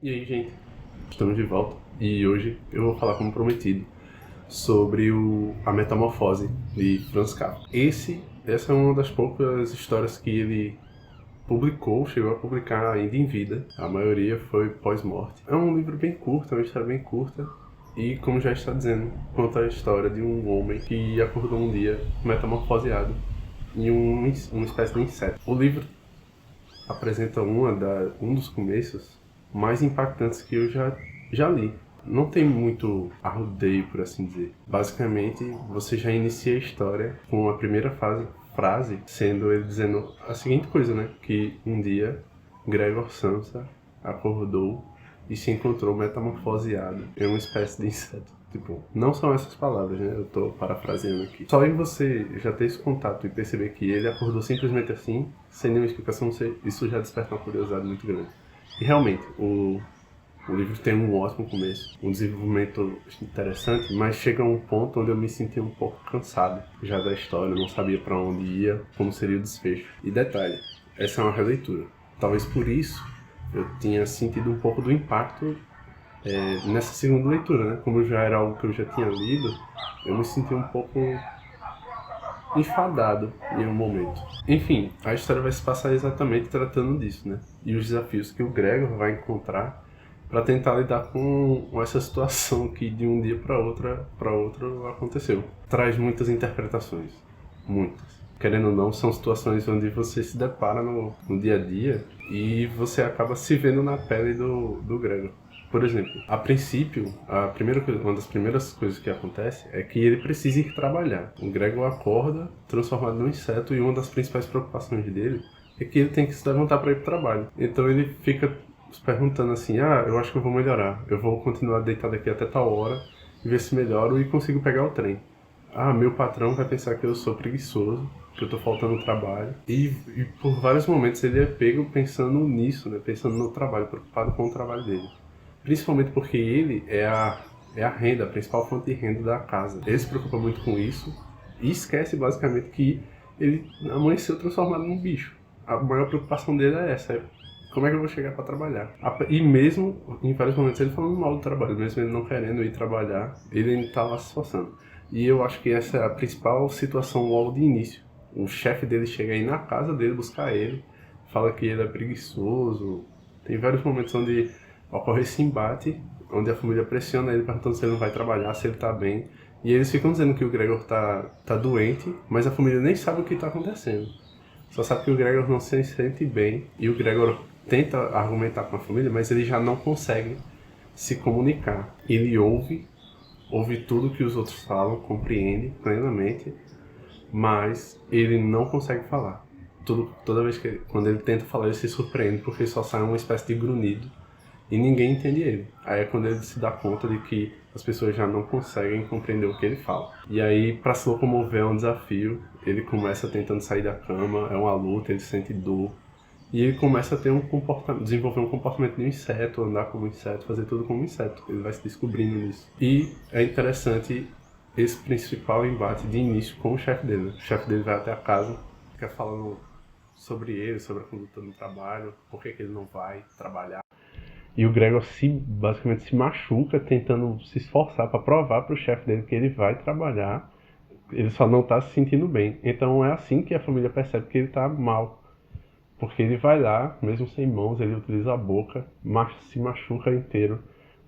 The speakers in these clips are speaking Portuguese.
E aí, gente, estamos de volta e hoje eu vou falar, como prometido, sobre a Metamorfose de Franz Kafka. Essa é uma das poucas histórias que ele chegou a publicar ainda em vida. A maioria foi pós-morte. É um livro bem curto, é uma história bem curta e, como já está dizendo, conta a história de um homem que acordou um dia metamorfoseado em uma espécie de inseto. O livro apresenta um dos começos mais impactantes que eu já li. Não tem muito arrudeio, por assim dizer. Basicamente, você já inicia a história com a primeira frase sendo ele dizendo a seguinte coisa, né? Que um dia Gregor Samsa acordou e se encontrou metamorfoseado em uma espécie de inseto. Tipo, não são essas palavras, né? Eu tô parafraseando aqui. Só em você já ter esse contato e perceber que ele acordou simplesmente assim, sem nenhuma explicação, isso já desperta uma curiosidade muito grande. E realmente, o livro tem um ótimo começo, um desenvolvimento interessante, mas chega a um ponto onde eu me senti um pouco cansado já da história, não sabia para onde ia, como seria o desfecho. E detalhe, essa é uma releitura. Talvez por isso eu tinha sentido um pouco do impacto nessa segunda leitura, né? Como já era algo que eu já tinha lido, eu me senti um pouco enfadado em um momento. Enfim, a história vai se passar exatamente tratando disso, né? E os desafios que o Gregor vai encontrar para tentar lidar com essa situação que de um dia para outro aconteceu. Traz muitas interpretações, muitas. Querendo ou não, são situações onde você se depara no dia a dia e você acaba se vendo na pele do Gregor. Por exemplo, a princípio, uma das primeiras coisas que acontece é que ele precisa ir trabalhar. O Gregor acorda, transformado num inseto, e uma das principais preocupações dele é que ele tem que se levantar para ir para o trabalho. Então ele fica se perguntando assim, eu acho que eu vou melhorar. Eu vou continuar deitado aqui até tal hora e ver se melhoro e consigo pegar o trem. Meu patrão vai pensar que eu sou preguiçoso, que eu tô faltando no trabalho. E por vários momentos ele é pego pensando nisso, né? Pensando no trabalho, preocupado com o trabalho dele. Principalmente porque ele é a renda, a principal fonte de renda da casa. Ele se preocupa muito com isso e esquece basicamente que ele amanheceu transformado num bicho. A maior preocupação dele é essa, como é que eu vou chegar para trabalhar? E mesmo, em vários momentos, ele falando mal do trabalho, mesmo ele não querendo ir trabalhar, ele ainda está lá se esforçando. E eu acho que essa é a principal situação logo de início. O chefe dele chega aí na casa dele buscar ele, fala que ele é preguiçoso. Tem vários momentos onde ocorre esse embate, onde a família pressiona ele perguntando se ele não vai trabalhar, se ele tá bem. E eles ficam dizendo que o Gregor tá doente, mas a família nem sabe o que tá acontecendo. Só sabe que o Gregor não se sente bem, e o Gregor tenta argumentar com a família, mas ele já não consegue se comunicar. Ele ouve tudo que os outros falam, compreende plenamente, mas ele não consegue falar. Toda vez quando ele tenta falar, ele se surpreende, porque só sai uma espécie de grunhido e ninguém entende ele. Aí é quando ele se dá conta de que as pessoas já não conseguem compreender o que ele fala. E aí, para se locomover é um desafio. Ele começa tentando sair da cama, é uma luta, ele sente dor. E ele começa a ter desenvolver um comportamento de um inseto, andar como um inseto, fazer tudo como um inseto. Ele vai se descobrindo nisso. E é interessante esse principal embate de início com o chefe dele. O chefe dele vai até a casa, fica falando sobre ele, sobre a conduta no trabalho, por que ele não vai trabalhar. E o Gregor basicamente se machuca tentando se esforçar para provar para o chefe dele que ele vai trabalhar, ele só não está se sentindo bem. Então é assim que a família percebe que ele está mal. Porque ele vai lá, mesmo sem mãos, ele utiliza a boca, mas se machuca inteiro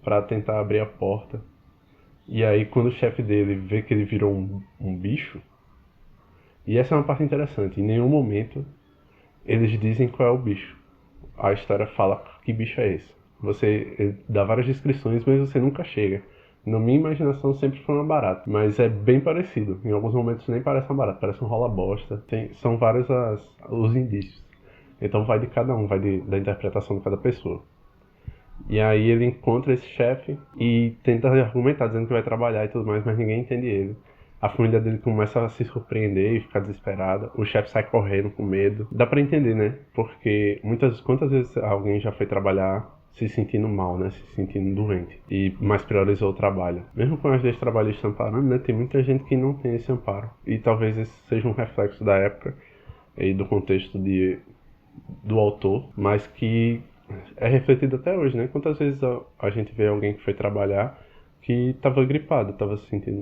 para tentar abrir a porta. E aí quando o chefe dele vê que ele virou um bicho, e essa é uma parte interessante, em nenhum momento eles dizem qual é o bicho. A história fala que bicho é esse. Você dá várias descrições, mas você nunca chega. Na minha imaginação sempre foi uma barata, mas é bem parecido. Em alguns momentos nem parece uma barata, parece um rola-bosta. São vários os indícios. Então vai de cada um, da interpretação de cada pessoa. E aí ele encontra esse chefe e tenta argumentar, dizendo que vai trabalhar e tudo mais, mas ninguém entende ele. A família dele começa a se surpreender e ficar desesperada. O chefe sai correndo com medo. Dá pra entender, né? Porque quantas vezes alguém já foi trabalhar se sentindo mal, né? Se sentindo doente. Mas priorizou o trabalho. Mesmo com as leis trabalhistas amparando, né? Tem muita gente que não tem esse amparo. E talvez esse seja um reflexo da época e do contexto do autor, mas que é refletido até hoje, né? Quantas vezes a gente vê alguém que foi trabalhar que estava gripado,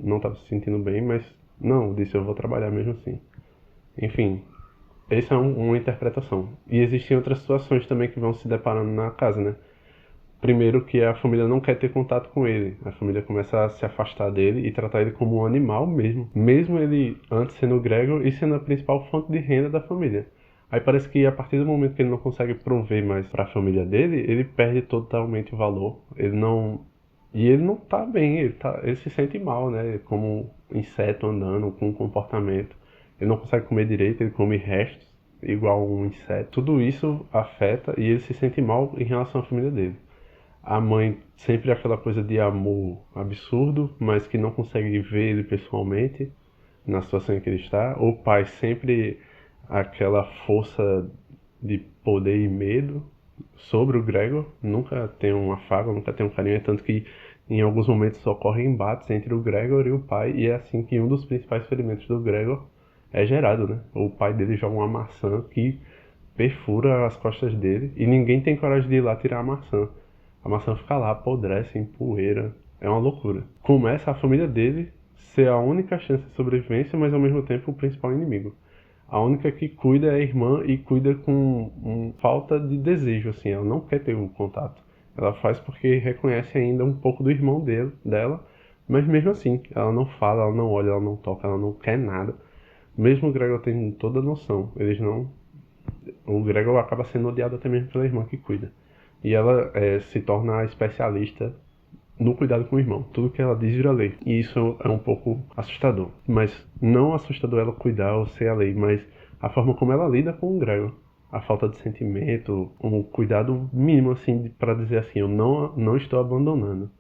não estava se sentindo bem, mas não, disse eu vou trabalhar mesmo assim. Enfim, essa é uma interpretação. E existem outras situações também que vão se deparando na casa, né? Primeiro que a família não quer ter contato com ele. A família começa a se afastar dele e tratar ele como um animal mesmo. Mesmo ele antes sendo o Gregor e sendo a principal fonte de renda da família. Aí parece que a partir do momento que ele não consegue prover mais para a família dele, ele perde totalmente o valor. Ele não. E ele não tá bem, ele se sente mal, né? Como um inseto andando, com um comportamento. Ele não consegue comer direito, ele come restos, igual um inseto. Tudo isso afeta e ele se sente mal em relação à família dele. A mãe sempre aquela coisa de amor absurdo, mas que não consegue ver ele pessoalmente na situação em que ele está. O pai sempre aquela força de poder e medo sobre o Gregor, nunca tem um afago, nunca tem um carinho, é tanto que em alguns momentos ocorrem embates entre o Gregor e o pai, e é assim que um dos principais ferimentos do Gregor é gerado, né? O pai dele joga uma maçã que perfura as costas dele e ninguém tem coragem de ir lá tirar a maçã. A maçã fica lá, apodrece em poeira. É uma loucura. Começa a família dele ser a única chance de sobrevivência, mas ao mesmo tempo o principal inimigo. A única que cuida é a irmã e cuida com falta de desejo, assim. Ela não quer ter o contato. Ela faz porque reconhece ainda um pouco do irmão dela, mas mesmo assim, ela não fala, ela não olha, ela não toca, ela não quer nada. Mesmo o Gregor tendo toda a noção, eles não. O Gregor acaba sendo odiado até mesmo pela irmã que cuida. E ela se torna a especialista no cuidado com o irmão. Tudo que ela diz vira lei. E isso é um pouco assustador. Mas não assustador ela cuidar ou ser a lei, mas a forma como ela lida com o Gregor. A falta de sentimento, um cuidado mínimo, assim, para dizer assim, eu não estou abandonando.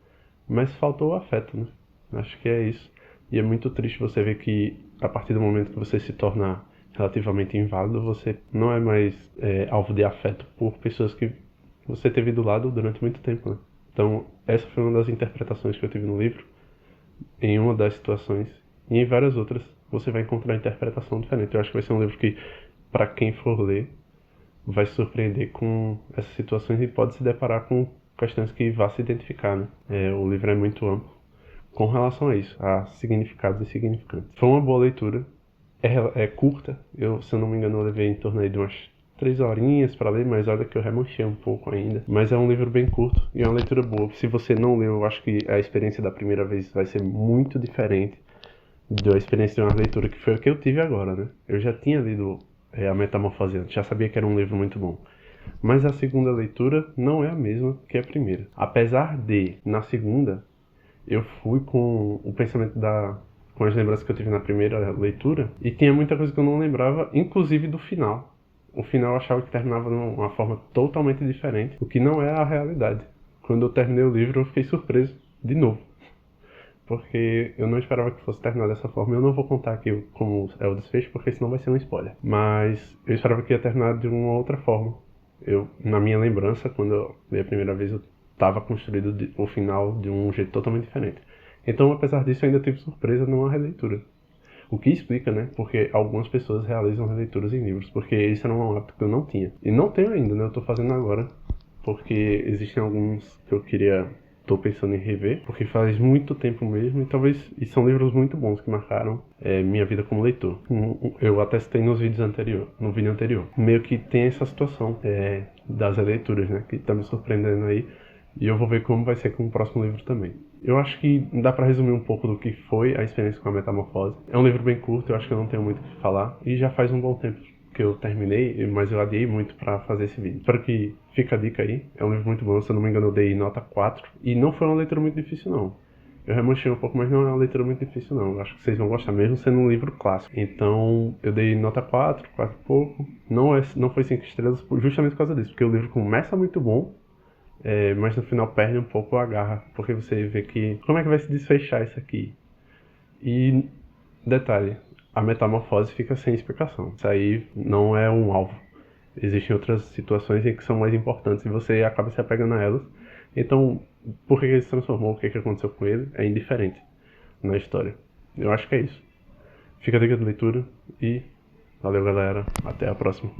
Mas faltou o afeto, né? Acho que é isso. E é muito triste você ver que a partir do momento que você se torna relativamente inválido, você não é mais alvo de afeto por pessoas que você teve do lado durante muito tempo, né? Então, essa foi uma das interpretações que eu tive no livro, em uma das situações, e em várias outras você vai encontrar interpretação diferente. Eu acho que vai ser um livro que, para quem for ler, vai se surpreender com essas situações e pode se deparar com questões que vá se identificar, né? O livro é muito amplo com relação a isso, a significados e significantes. Foi uma boa leitura, é curta, se eu não me engano eu levei em torno aí de umas 3 horinhas para ler, mas olha que eu remanchei um pouco ainda. Mas é um livro bem curto e é uma leitura boa. Se você não leu, eu acho que a experiência da primeira vez vai ser muito diferente da experiência de uma leitura que foi a que eu tive agora, né? Eu já tinha lido A Metamorfose antes, já sabia que era um livro muito bom. Mas a segunda leitura não é a mesma que a primeira. Apesar de, na segunda, eu fui com o pensamento com as lembranças que eu tive na primeira leitura, e tinha muita coisa que eu não lembrava, inclusive do final. O final eu achava que terminava de uma forma totalmente diferente, o que não é a realidade. Quando eu terminei o livro, eu fiquei surpreso de novo, porque eu não esperava que fosse terminar dessa forma. Eu não vou contar aqui como é o desfecho, porque senão vai ser um spoiler. Mas eu esperava que ia terminar de uma outra forma. Na minha lembrança, quando eu li a primeira vez, eu estava construído o final de um jeito totalmente diferente. Então, apesar disso, eu ainda tive surpresa numa releitura. O que explica, né? Porque algumas pessoas realizam releituras em livros, porque isso era um hábito que eu não tinha. E não tenho ainda, né? Eu tô fazendo agora, porque existem alguns que eu tô pensando em rever, porque faz muito tempo mesmo, e são livros muito bons que marcaram minha vida como leitor. Eu até citei no vídeo anterior. Meio que tem essa situação das releituras, né? Que tá me surpreendendo aí. E eu vou ver como vai ser com o próximo livro também. Eu acho que dá pra resumir um pouco do que foi a experiência com a Metamorfose. É um livro bem curto, eu acho que eu não tenho muito o que falar. E já faz um bom tempo que eu terminei, mas eu adiei muito pra fazer esse vídeo. Espero que fique a dica aí. É um livro muito bom, se eu não me engano eu dei nota 4. E não foi uma leitura muito difícil não. Eu remanchei um pouco, mas não é uma leitura muito difícil não. Eu acho que vocês vão gostar mesmo sendo um livro clássico. Então eu dei nota 4 e pouco. Não foi 5 estrelas justamente por causa disso. Porque o livro começa muito bom, mas no final perde um pouco a garra, porque você vê que como é que vai se desfechar isso aqui. E detalhe, a metamorfose fica sem explicação. Isso aí não é um alvo. Existem outras situações em que são mais importantes e você acaba se apegando a elas. Então, por que ele se transformou, o que aconteceu com ele, é indiferente na história. Eu acho que é isso. Fica a dica de leitura e valeu, galera. Até a próxima.